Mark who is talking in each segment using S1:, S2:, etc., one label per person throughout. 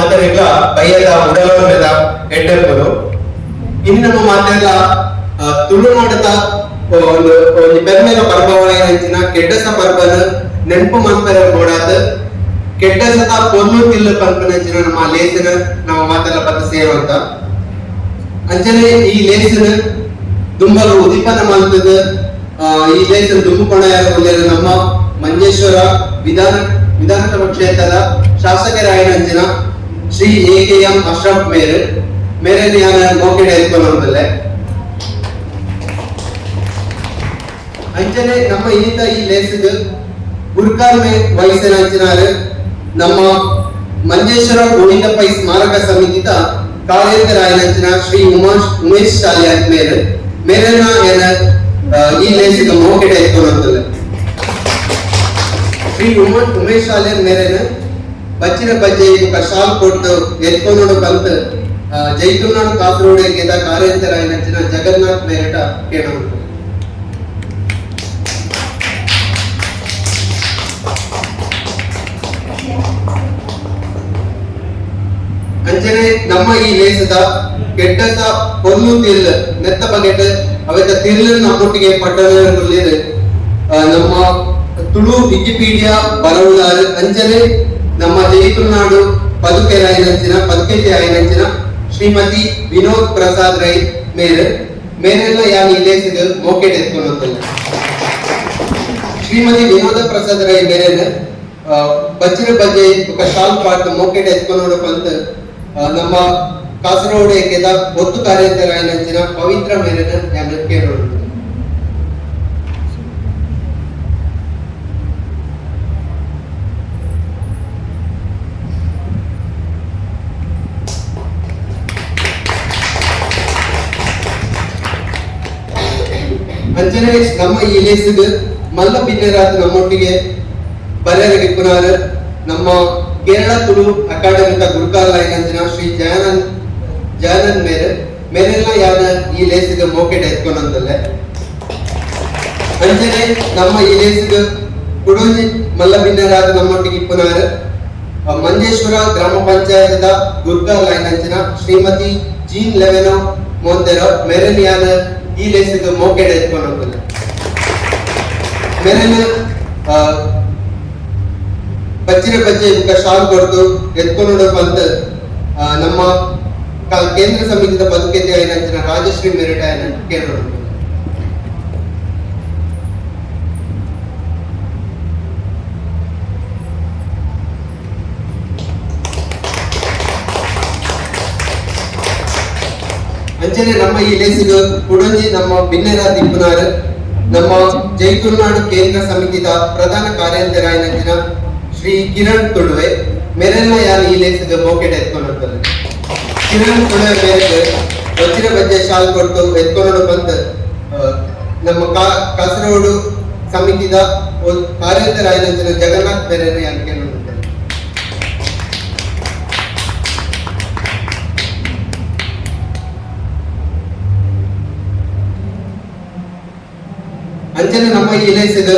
S1: ಮಾತರೆಲ್ಲ ಬೈಯದ ಉಡಲದ ಎಡ್ಡೆಪ್ಪರು ಇನ್ನು ನಮ್ಮ ಮಾತೆಲ್ಲ ತುಳುನಾಡದ ಒಂದು ಬೆರ್ಮೆಗ ಪರ್ಬವಳ ಹೆಚ್ಚಿನ ಕೆಡ್ಡಸ ಪರ್ಬನ ನೆನಪು ಮನ್ಪರ ನೋಡಾದ ಕೆಡ್ಡಸದ ಪೊರ್ಲು ತಿಲ್ಲು ಪಂಪನ ಹೆಚ್ಚಿನ ನಮ್ಮ ಲೇಸನ ನಮ್ಮ ಮಾತೆಲ್ಲ ಬತ್ತ ಸೇರುವಂತ ಅಂಚನೆ ಈ ಲೇಸನ ದುಂಬಲು ಉದಿಪನ ಮಲ್ತದ ಈ ಲೇಸನ ದುಂಬುಕೊಣ ನಮ್ಮ ಮಂಜೇಶ್ವರ ವಿಧಾನಸಭಾ ಕ್ಷೇತ್ರದ ಶಾಸಕರಾಯನಂಚಿನ ಶ್ರೀ ಎ.ಕೆ.ಎಂ. ಅಶ್ರಫ್ ಮೇರೆ ನಾನು ಮೋಕೆಡೆ ಎತ್ಕೊಳ್ಳೋದಲ್ಲೇ ಅಂಚನೆ ನಮ್ಮ ಈತ ಈ ಲೇಸಿದ ಗುರ್ಕಾಲ್ ವಯಸ್ಸಿನ ಅಂಚಿನಾರು ನಮ್ಮ ಮಂಜೇಶ್ವರ ಗೋವಿಂದಪ್ಪ ಸ್ಮಾರಕ ಸಮಿತಿದ ಕಾರ್ಯಕರಾಯನಂಚಿನ ಶ್ರೀ ಉಮೇಶ್ ಶಾಲಿಯಾತ್ ಮೇರೆನ ಏನ ಈ ಲೇಸಿದ ಮೋಕೆಡೆ ಎತ್ಕೊಳ್ಳೋದಲ್ಲೇ ಶ್ರೀ ಉಮೇಶ್ ಶಾಲಿಯಾತ್ ಮೇರೆನ ಬಚ್ಚಿನ ಬಜ್ಜೆ ಶಾಲ್ ಕೊಟ್ಟು ಎತ್ಕೊಂಡು ಕಲ್ತ ಜೈತುನಾಡು ಕಾಸರೋಡೆ ಗೆದ ಕಾರ್ಯಂತರಾಯನಂಚಿನ ಜಗನ್ನಾಥ್ ಮೇರಟ ಕೇಳೋಣ ಅಂಚನೆ ನಮ್ಮ ಈ ಲೇಸದ ಕೆಟ್ಟದ ಪೊಲ್ಲು ತಿರ್ಲ್ ನೆತ್ತ ಬಗೆಟ್ ಅವತ್ತ ತಿರ್ಲ್ ನಮ್ಮೊಟ್ಟಿಗೆ ಪಟ್ಟಣದಲ್ಲಿ ನಮ್ಮ ತುಳು ವಿಕಿಪೀಡಿಯಾ ಬರವುದಾರ ಅಂಚನೆ ನಮ್ಮ ಜೈತುನಾಡು ಪದುಕೆತೆ ಆಯನಂಚಿನ ಶ್ರೀಮತಿ ವಿನೋದ್ ಪ್ರಸಾದ್ ರೈ ಮೇರೆಲ್ಲ ಯಾನ್ ಈ ಲೇಸಿದ ಮೋಕೆಟ್ ಎತ್ಕೊಳ್ಳೋದಲ್ಲ ಶ್ರೀಮತಿ ವಿನೋದ ಪ್ರಸಾದ್ ರೈ ಮೇರೆನ ಬಚ್ಚಿನ ಬಜ್ಜೆ ಶಾಲ್ ಪಾಟ್ ಮೋಕೆಟ್ ಎತ್ಕೊಳ್ಳೋಣ ಅಂತ ನಮ್ಮ ಕಾಸರಗೋಡು ಏಕೆದ ಒತ್ತು ಕಾರ್ಯಕರಾಯನಂಚಿನ ಪವಿತ್ರ ಮೇರೆನ ಯಾನ್ ಕೇಳೋಣ ಅಂಚನೆ ನಮ್ಮ ಈ ಲೇಸಿಗೆ ಮಲ್ಲ ಪಿನ್ನರಾದ ನಮ್ಮೊಟ್ಟಿಗೆ ಬರೆಯಲಿಪ್ಪನಾರ ನಮ್ಮ ಕೇರಳ ತುಳು ಅಕಾಡೆಮಿಕ ಗುರುಕಾಲ್ ಲೈನಂಚಿನ ಶ್ರೀ ಜಯಾನಂದ್ ಮೇರೆಲ್ಲ ಯಾನ ಈ ಲೇಸಿಗೆ ಮೋಕೆಟ್ ಎತ್ಕೊಂಡಂತಲ್ಲೇ ಅಂಚನೆ ನಮ್ಮ ಈ ಲೇಸಿಗೆ ಕುಡೋಜಿ ಮಲ್ಲ ಪಿನ್ನರಾದ ನಮ್ಮೊಟ್ಟಿಗೆ ಇಪ್ಪನಾರ ಮಂಜೇಶ್ವರ ಗ್ರಾಮ ಪಂಚಾಯತದ ಗುರುಕಾಲ್ ಲೈನಂಚಿನ ಶ್ರೀಮತಿ ಜೀನ್ ಲೆವೆನೋ ಮೋಂತೆರೋ ಮೇರೆನ್ ಯಾನ ಈ ಲೇಸಿಗೆ ಮೋಕೆಡ್ ಎತ್ಕೊಂಡು ಮೇರೆನ ಬಚ್ಚಿನ ಬಜ್ಜೆ ಶಾಲ್ ಕೊಟ್ಟು ಎತ್ಕೊಂಡು ಬಂದು ನಮ್ಮ ಕೇಂದ್ರ ಸಮಿತಿದ ಬದುಕೆತೆ ಆಯ್ನಂಚಿನ ರಾಜಶ್ರೀ ಮೆರಿಟ ಕೇಳೋಣ ಅಂಚನೆ ನಮ್ಮ ಈ ಲೇಸಿಗೆ ಕುಡಂಜಿ ನಮ್ಮ ಬಿನ್ನೆರ ತಿಪ್ಪನಾರ ನಮ್ಮ ಜೈತುನಾಡು ಕೇಂದ್ರ ಸಮಿತಿದ ಪ್ರಧಾನ ಕಾರ್ಯಂತರಾಯನಂಚಿನ ಶ್ರೀ ಕಿರಣ್ ತುಳುವೆ ಮೇರೆಲ್ಲ ಯಾರು ಈ ಲೇಸಿಗೆ ಮೋಕೆಟ್ ಎತ್ಕೊಂಡು ಕಿರಣ್ ತುಳುವೆ ಮೇರೆಗೆ ವಜ್ರ ಬಜ್ಜೆ ಶಾಲ್ ಕೊಟ್ಟು ಎತ್ಕೊಂಡು ಬಂದು ನಮ್ಮ ಕಾಸರಗೋಡು ಸಮಿತಿದ ಕಾರ್ಯಂತರಾಯನಂಚಿನ ಜಗನ್ನಾಥ್ ಮೇರೆನ ಯಾರು ಕೇಳೋಣ ಅಂಚನೆ ನಮ್ಮ ಈ ಲೇಸಿದ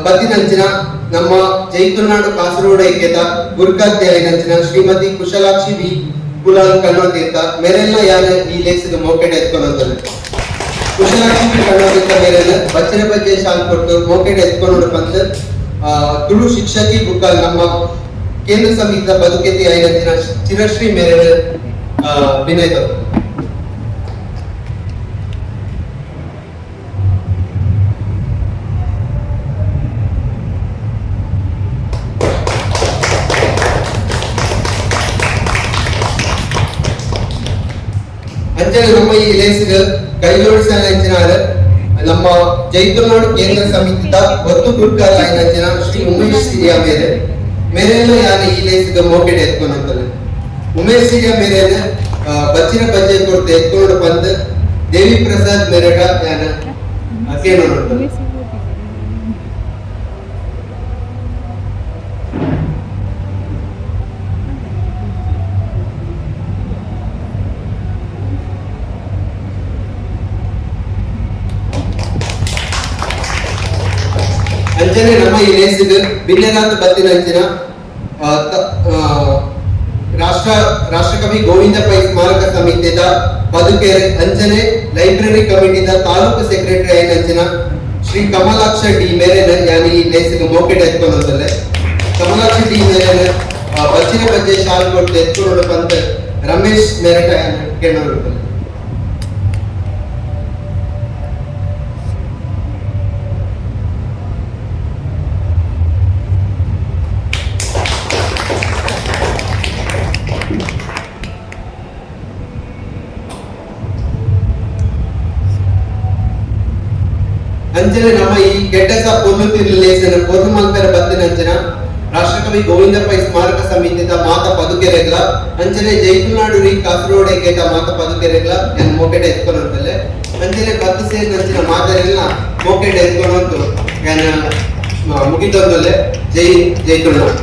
S1: ಬತ್ತಿನಂಚಿನ ನಮ್ಮ ಜೈತುನಾಡು ಕಾಸರಗೋಡು ಐಕ್ಯದ ಗುರುಕಾಧ್ಯಾಯನಂಚಿನ ಶ್ರೀಮತಿ ಕುಶಲಾಕ್ಷಿ ವಿ ಕುಲಾಲ್ ಕಣ್ಣೋತೀರ್ಥ ಮೇರೆಲ್ಲ ಯಾರು ಈ ಲೇಸಿದ ಮೋಕೆಟ್ ಎತ್ಕೊಳ್ಳೋದಲ್ಲ ಕುಶಲಾಕ್ಷಿ ವಿ ಕಣ್ಣೋತೀರ್ಥ ಮೇರೆಲ್ಲ ಬಚ್ಚಿನ ಬಜ್ಜೆ ಶಾಲ್ ಕೊಟ್ಟು ಮೋಕೆಟ್ ಎತ್ಕೊಂಡು ಬಂದು ತುಳು ಶಿಕ್ಷಕಿ ಗುರುಕಾಲ್ ನಮ್ಮ ಕೇಂದ್ರ ಸಮಿತಿದ ಬದುಕೆತಿ ಐನಂಚಿನ ಚಿರಶ್ರೀ ಮೇರೆಲ್ಲ ವಿನಯ್ ಅಂಚನೆ ನಮ್ಮ ಈ ಲೇಸಿಗೆ ಕೈಜೋಡಿಸಲಿಂಚಿನಾರ ನಮ್ಮ ಜೈತುನಾಡು ಕೇಂದ್ರ ಸಮಿತಿದ ಒತ್ತು ಗುರುಕಾಲ್ ಆಯ್ನಂಚಿನ ಶ್ರೀ ಉಮೇಶ್ ಸಿರಿಯಾ ಮೇರೆಲ್ಲ ಯಾನ ಈ ಲೇಸಿಗೆ ಮೋಕೆಟ್ ಎತ್ಕೊಂಡಂತಲ್ಲ ಉಮೇಶ್ ಸಿರಿಯಾ ಮೇರೆನ ಬಚ್ಚಿನ ಬಜ್ಜೆ ಕೊಟ್ಟು ಎತ್ಕೊಂಡು ಬಂದು ದೇವಿ ಪ್ರಸಾದ್ ಮೇರೆಗ ಯಾನ ಕೇಳೋಣ ಅಂಚನೆ ನಮ್ಮ ಈ ಲೇಸಿಗೆ ಬಿಲ್ಲೆನಾಥ ಬತ್ತಿನ ಅಂಚಿನ ರಾಷ್ಟ್ರಕವಿ ಗೋವಿಂದ ಪೈ ಸ್ಮಾರಕ ಸಮಿತಿದ ಬದುಕೆರೆ ಅಂಜನೆ ಲೈಬ್ರರಿ ಕಮಿಟಿದ ತಾಲೂಕು ಸೆಕ್ರೆಟರಿ ಆಯ್ನಂಚಿನ ಶ್ರೀ ಕಮಲಾಕ್ಷ ಡಿ ಮೇರೆನ ಯಾನಿ ಲೇಸಿಗೆ ಮೋಕೆಟ್ ಎತ್ಕೊಂಡೋದಲ್ಲೇ ಕಮಲಾಕ್ಷ ಡಿ ಮೇರೆನ ಬಚ್ಚಿನ ಬಜ್ಜೆ ಶಾಲ್ ಕೊಟ್ಟು ಎತ್ಕೊಂಡು ಬಂತ ರಮೇಶ್ ಮೇರಟ ಕೇಳೋರು ಅಂಚನೆ ನಮ್ಮ ಈ ಗೆಡ್ಡಸ ಪೊಲ್ಲುತ್ತಿರಲೇಸನ ಪೊರ್ಲು ಮಲ್ಪೆರ ಬತ್ತಿನಂಚನ ರಾಷ್ಟ್ರಕವಿ ಗೋವಿಂದ ಪೈ ಸ್ಮಾರಕ ಸಮಿತಿದ ಮಾತ ಪದುಕೆರೆಗ್ಲ ಅಂಚನೆ ಜೈತುನಾಡು ರೀ ಕಾಸರಗೋಡೆ ಕೇಟ ಮಾತ ಪದುಕೆರೆಗ್ಲ ನಾನು ಮೋಕೆಟ ಎತ್ಕೊಂಡಂತಲ್ಲೇ ಅಂಚನೆ ಬತ್ತು ಸೇರಿ ನಂಚಿನ ಮಾತರೆಲ್ಲ ಮೋಕೆಟ ಎತ್ಕೊಂಡಂತು ನಾನು ಮುಗಿತಂದಲ್ಲೇ ಜೈ ಜೈತುನಾಡು